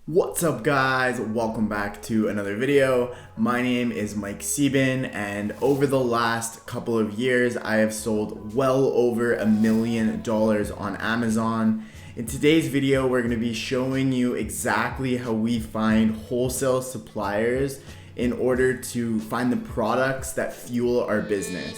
What's up guys, welcome back to another video. My name is Mike Sieben, and over the last couple of years I have sold well over $1 million on Amazon. In today's video we're going to be showing you exactly how we find wholesale suppliers in order to find the products that fuel our business.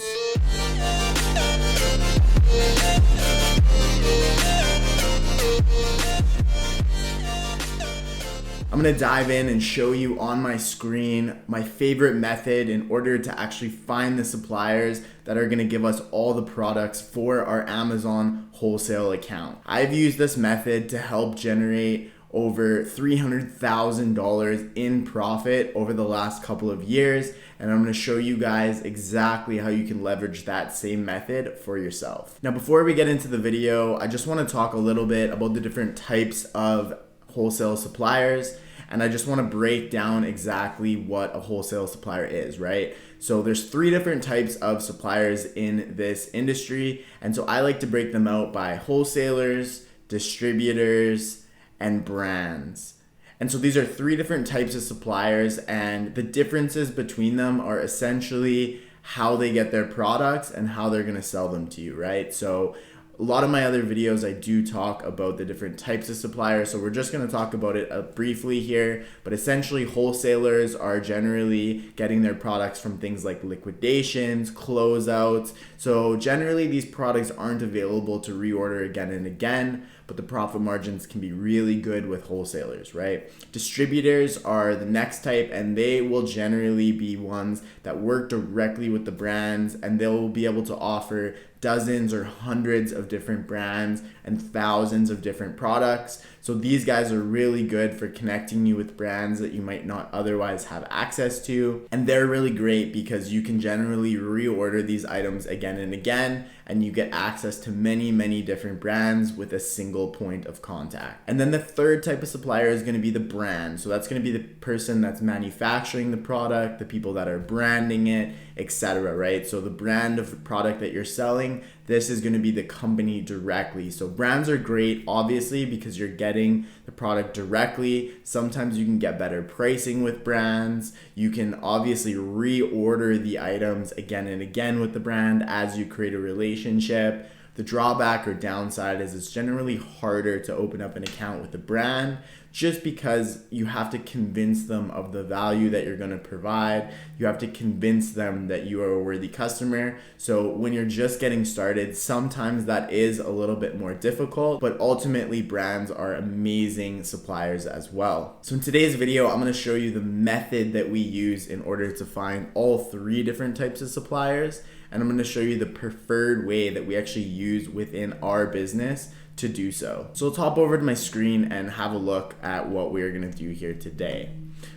I'm gonna dive in and show you on my screen my favorite method in order to actually find the suppliers that are gonna give us all the products for our Amazon wholesale account. I've used this method to help generate over $300,000 in profit over the last couple of years, and I'm going to show you guys exactly how you can leverage that same method for yourself. Now, before we get into the video, I just want to talk a little bit about the different types of wholesale suppliers, and I just want to break down exactly what a wholesale supplier is, right? So there's 3 different types of suppliers in this industry, and so I like to break them out by wholesalers, distributors, and brands. And so these are 3 different types of suppliers, and the differences between them are essentially how they get their products and how they're going to sell them to you, right? So a lot of my other videos, I do talk about the different types of suppliers, so we're just going to talk about it briefly here. But essentially, wholesalers are generally getting their products from things like liquidations, closeouts. So generally, these products aren't available to reorder again and again, but the profit margins can be really good with wholesalers, right? Distributors are the next type, and they will generally be ones that work directly with the brands, and they'll be able to offer dozens or hundreds of different brands and thousands of different products. So these guys are really good for connecting you with brands that you might not otherwise have access to. And they're really great because you can generally reorder these items again and again, and you get access to many, many different brands with a single point of contact. And then the third type of supplier is going to be the brand. So that's going to be the person that's manufacturing the product, the people that are branding it, etc., right? So the brand of the product that you're selling, this is going to be the company directly. So brands are great, obviously, because you're getting the product directly. Sometimes you can get better pricing with brands. You can obviously reorder the items again and again with the brand as you create a relationship. The drawback or downside is it's generally harder to open up an account with a brand just because you have to convince them of the value that you're going to provide. You have to convince them that you are a worthy customer. So when you're just getting started, sometimes that is a little bit more difficult, but ultimately brands are amazing suppliers as well. So in today's video, I'm going to show you the method that we use in order to find all 3 different types of suppliers. And I'm going to show you the preferred way that we actually use within our business to do so. So let's hop over to my screen and have a look at what we're going to do here today.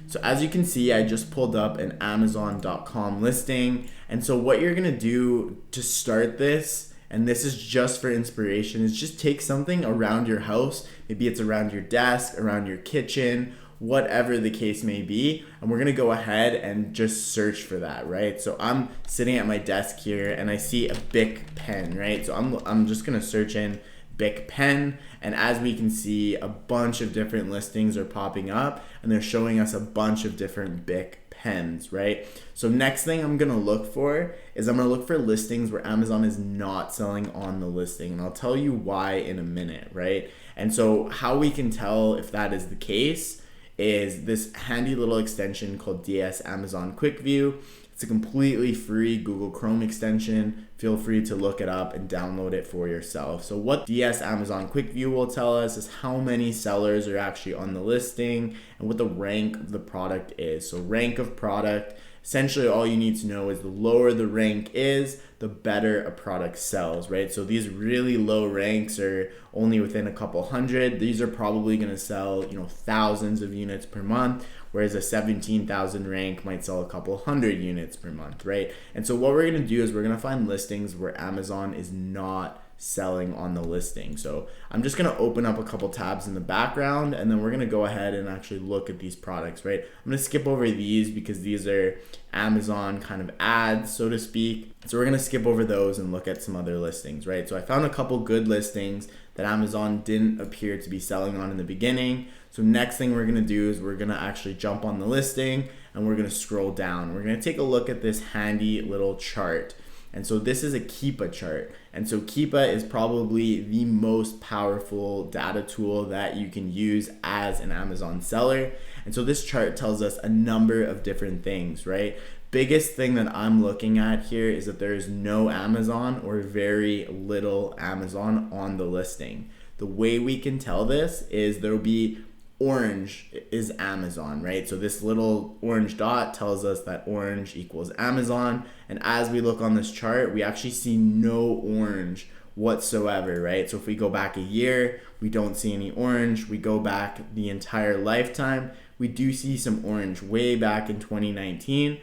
So as you can see, I just pulled up an Amazon.com listing. And so what you're going to do to start this, and this is just for inspiration, is just take something around your house. Maybe it's around your desk, around your kitchen, whatever the case may be, and we're gonna go ahead and just search for that, right? So I'm sitting at my desk here and I see a Bic pen, right? So I'm just gonna search in Bic pen, and as we can see, a bunch of different listings are popping up and they're showing us a bunch of different Bic pens, right? So next thing I'm gonna look for is I'm gonna look for listings where Amazon is not selling on the listing, and I'll tell you why in a minute, right? And so how we can tell if that is the case is this handy little extension called DS Amazon Quick View. It's a completely free Google Chrome extension. Feel free to look it up and download it for yourself. So what DS Amazon Quick View will tell us is how many sellers are actually on the listing and what the rank of the product is. So rank of product, essentially all you need to know is the lower the rank is, the better a product sells, right? So these really low ranks are only within a couple hundred. These are probably going to sell, thousands of units per month, whereas a 17,000 rank might sell a couple hundred units per month, right? And so what we're going to do is we're going to find listings where Amazon is not selling on the listing. So I'm just going to open up a couple tabs in the background, and then we're going to go ahead and actually look at these products, right? I'm going to skip over these because these are Amazon kind of ads, so to speak. So we're going to skip over those and look at some other listings, right? So I found a couple good listings that Amazon didn't appear to be selling on in the beginning. So next thing we're gonna do is we're gonna actually jump on the listing and we're gonna scroll down. We're gonna take a look at this handy little chart. And so this is a Keepa chart. And so Keepa is probably the most powerful data tool that you can use as an Amazon seller. And so this chart tells us a number of different things, right? Biggest thing that I'm looking at here is that there is no Amazon or very little Amazon on the listing. The way we can tell this is there'll be orange is Amazon, right? So this little orange dot tells us that orange equals Amazon. And as we look on this chart, we actually see no orange whatsoever, right? So if we go back a year, we don't see any orange. We go back the entire lifetime, we do see some orange. Way back in 2019,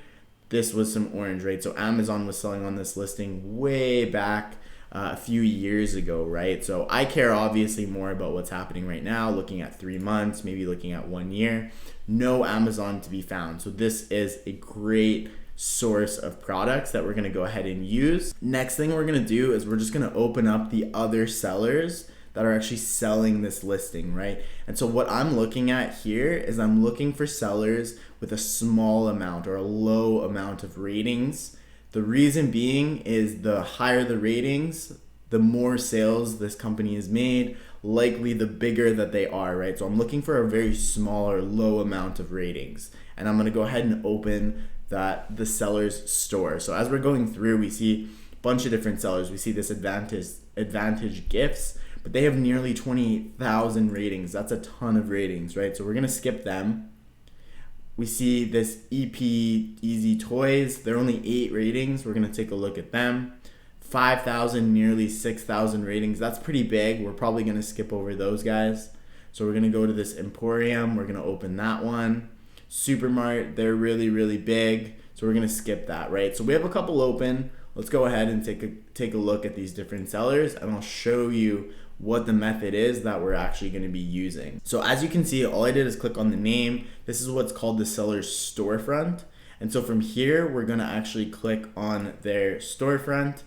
this was some orange, right? So Amazon was selling on this listing way back a few years ago, right? So I care obviously more about what's happening right now, looking at 3 months, maybe looking at 1 year. No Amazon to be found. So this is a great source of products that we're gonna go ahead and use. Next thing we're gonna do is we're just gonna open up the other sellers that are actually selling this listing, right? And so what I'm looking at here is I'm looking for sellers with a small amount or a low amount of ratings. The reason being is the higher the ratings, the more sales this company has made, likely the bigger that they are, right? So I'm looking for a very small or low amount of ratings. And I'm gonna go ahead and open the seller's store. So as we're going through, we see a bunch of different sellers. We see this Advantage Gifts, but they have nearly 28,000 ratings. That's a ton of ratings, right? So we're gonna skip them. We see this EP Easy Toys. They're only 8 ratings. We're gonna take a look at them. 5,000, nearly 6,000 ratings. That's pretty big. We're probably gonna skip over those guys. So we're gonna go to this Emporium. We're gonna open that one. Supermart, they're really, really big. So we're gonna skip that, right? So we have a couple open. Let's go ahead and take a look at these different sellers, and I'll show you what the method is that we're actually going to be using. So as you can see, all I did is click on the name. This is what's called the seller's storefront. And so from here, we're going to actually click on their storefront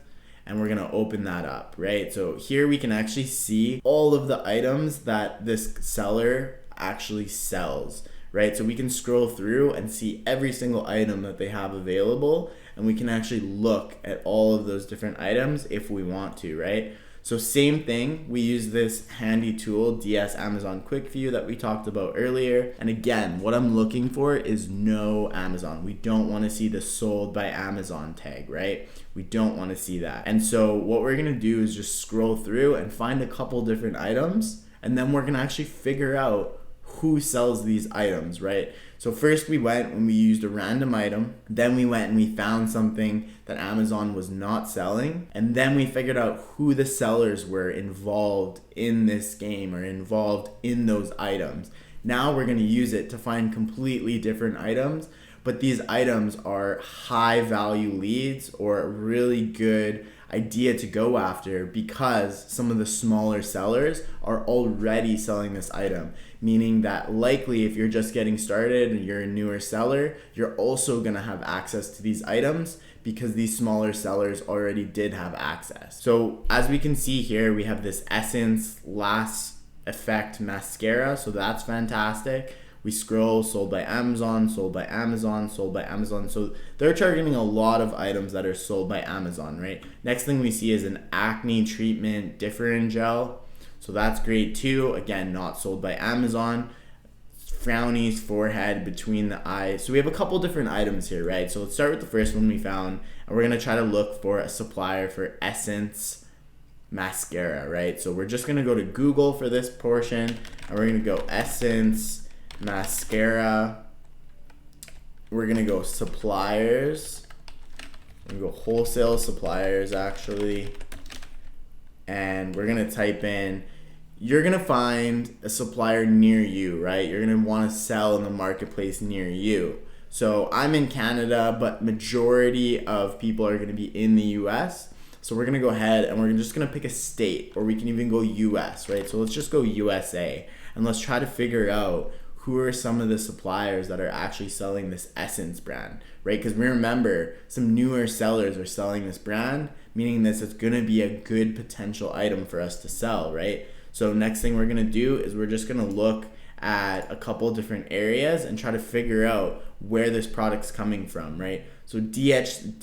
and we're going to open that up, right? So here we can actually see all of the items that this seller actually sells, right? So we can scroll through and see every single item that they have available, and we can actually look at all of those different items if we want to, right? So same thing, we use this handy tool, DS Amazon Quick View, that we talked about earlier. And again, what I'm looking for is no Amazon. We don't want to see the sold by Amazon tag, right? We don't want to see that. And so what we're going to do is just scroll through and find a couple different items, and then we're going to actually figure out who sells these items, right? So first we went and we used a random item, then we went and we found something that Amazon was not selling, and then we figured out who the sellers were involved in this game or involved in those items. Now we're going to use it to find completely different items, but these items are high value leads or a really good idea to go after because some of the smaller sellers are already selling this item, meaning that likely if you're just getting started and you're a newer seller, you're also going to have access to these items because these smaller sellers already did have access. So as we can see here, we have this Essence Last Effect mascara, so that's fantastic. We scroll, sold by Amazon, sold by Amazon, sold by Amazon. So they're targeting a lot of items that are sold by Amazon, right? Next thing we see is an acne treatment different gel. So that's great too. Again, not sold by Amazon. Frownies, forehead, between the eyes. So we have a couple different items here, right? So let's start with the first one we found, and we're gonna try to look for a supplier for Essence mascara, right? So we're just gonna go to Google for this portion, and we're gonna go Essence mascara. We're gonna go Suppliers. We're gonna go Wholesale Suppliers actually, and we're gonna type in. You're gonna find a supplier near you, right? You're gonna want to sell in the marketplace near you. So I'm in Canada, but majority of people are gonna be in the US. So we're gonna go ahead and we're just gonna pick a state, or we can even go US, right? So let's just go USA, and let's try to figure out who are some of the suppliers that are actually selling this Essence brand, right? Because we remember some newer sellers are selling this brand, meaning this is gonna be a good potential item for us to sell, right? So next thing we're gonna do is we're just gonna look at a couple different areas and try to figure out where this product's coming from, right? So DH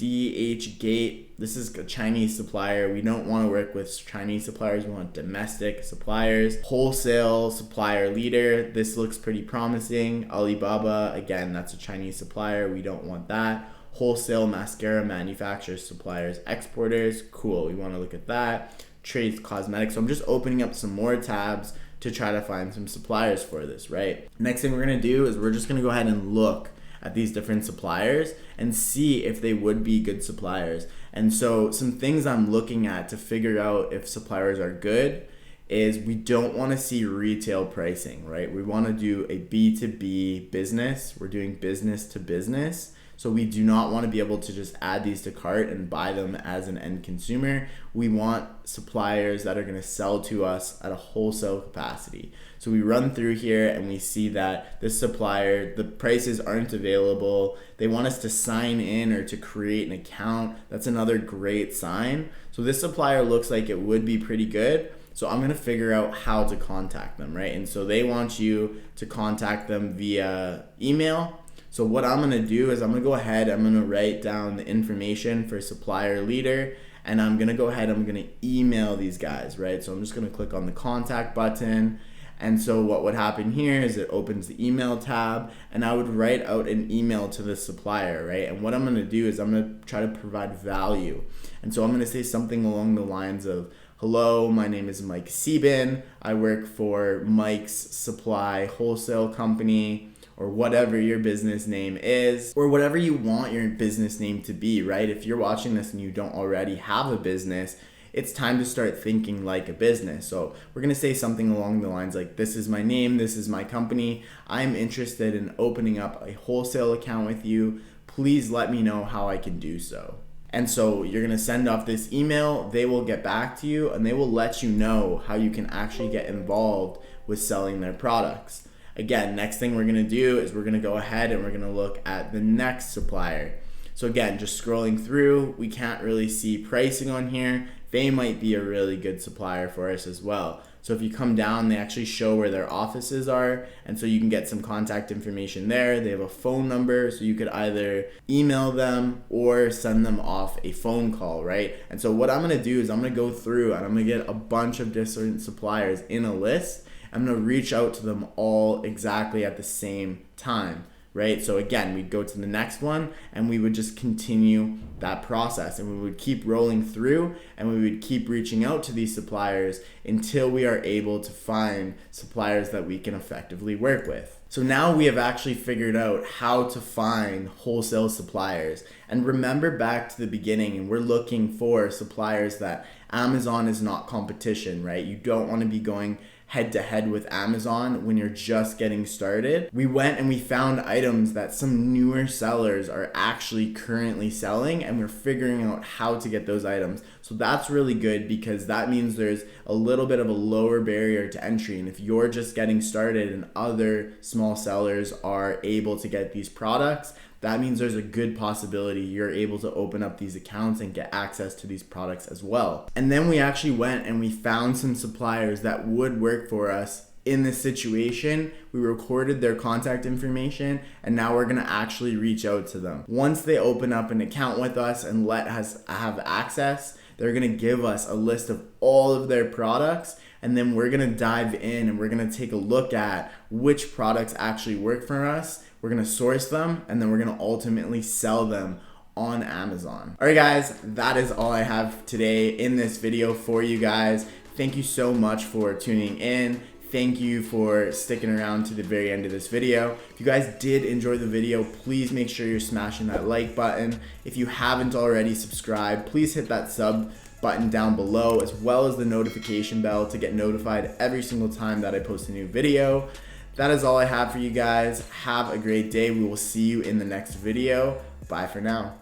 Gate, this is a Chinese supplier. We don't want to work with Chinese suppliers. We want domestic suppliers. Wholesale Supplier Leader, this looks pretty promising. Alibaba, again, that's a Chinese supplier. We don't want that. Wholesale Mascara Manufacturers, Suppliers, Exporters, cool. We want to look at that. Trades Cosmetics. So I'm just opening up some more tabs to try to find some suppliers for this, right? Next thing we're going to do is we're just going to go ahead and look at these different suppliers and see if they would be good suppliers. And so some things I'm looking at to figure out if suppliers are good is we don't want to see retail pricing, right? We want to do a B2B business. We're doing business to business. So we do not want to be able to just add these to cart and buy them as an end consumer. We want suppliers that are going to sell to us at a wholesale capacity. So we run through here and we see that this supplier, the prices aren't available. They want us to sign in or to create an account. That's another great sign. So this supplier looks like it would be pretty good. So I'm going to figure out how to contact them, right? And so they want you to contact them via email. So what I'm going to do is I'm going to go ahead, I'm going to write down the information for Supplier Leader, and I'm going to go ahead, I'm going to email these guys, right? So I'm just going to click on the contact button. And so what would happen here is it opens the email tab, and I would write out an email to the supplier, right? And what I'm going to do is I'm going to try to provide value. And so I'm going to say something along the lines of, hello, my name is Mike Sieben. I work for Mike's Supply Wholesale Company, or whatever your business name is, or whatever you want your business name to be, right? If you're watching this and you don't already have a business, it's time to start thinking like a business. So we're gonna say something along the lines like, this is my name, this is my company. I'm interested in opening up a wholesale account with you. Please let me know how I can do so. And so you're gonna send off this email, they will get back to you and they will let you know how you can actually get involved with selling their products. Again, next thing we're gonna do is we're gonna go ahead and we're gonna look at the next supplier. So again, just scrolling through, we can't really see pricing on here. They might be a really good supplier for us as well. So if you come down, they actually show where their offices are. And so you can get some contact information there. They have a phone number, so you could either email them or send them off a phone call, right? And so what I'm gonna do is I'm gonna go through and I'm gonna get a bunch of different suppliers in a list. I'm gonna reach out to them all exactly at the same time, right? So again, we'd go to the next one and we would just continue that process and we would keep rolling through and we would keep reaching out to these suppliers until we are able to find suppliers that we can effectively work with. So now we have actually figured out how to find wholesale suppliers. And remember back to the beginning, and we're looking for suppliers that Amazon is not competition, right? You don't want to be going head to head with Amazon when you're just getting started. We went and we found items that some newer sellers are actually currently selling, and we're figuring out how to get those items. So that's really good because that means there's a little bit of a lower barrier to entry. And if you're just getting started and other small sellers are able to get these products, that means there's a good possibility you're able to open up these accounts and get access to these products as well. And then we actually went and we found some suppliers that would work for us in this situation. We recorded their contact information and now we're gonna actually reach out to them. Once they open up an account with us and let us have access, they're gonna give us a list of all of their products, and then we're gonna dive in and we're gonna take a look at which products actually work for us. We're gonna source them and then we're gonna ultimately sell them on Amazon. All right guys, that is all I have today in this video for you guys. Thank you so much for tuning in. Thank you for sticking around to the very end of this video. If you guys did enjoy the video, please make sure you're smashing that like button. If you haven't already subscribed, please hit that sub button down below, as well as the notification bell to get notified every single time that I post a new video. That is all I have for you guys. Have a great day. We will see you in the next video. Bye for now.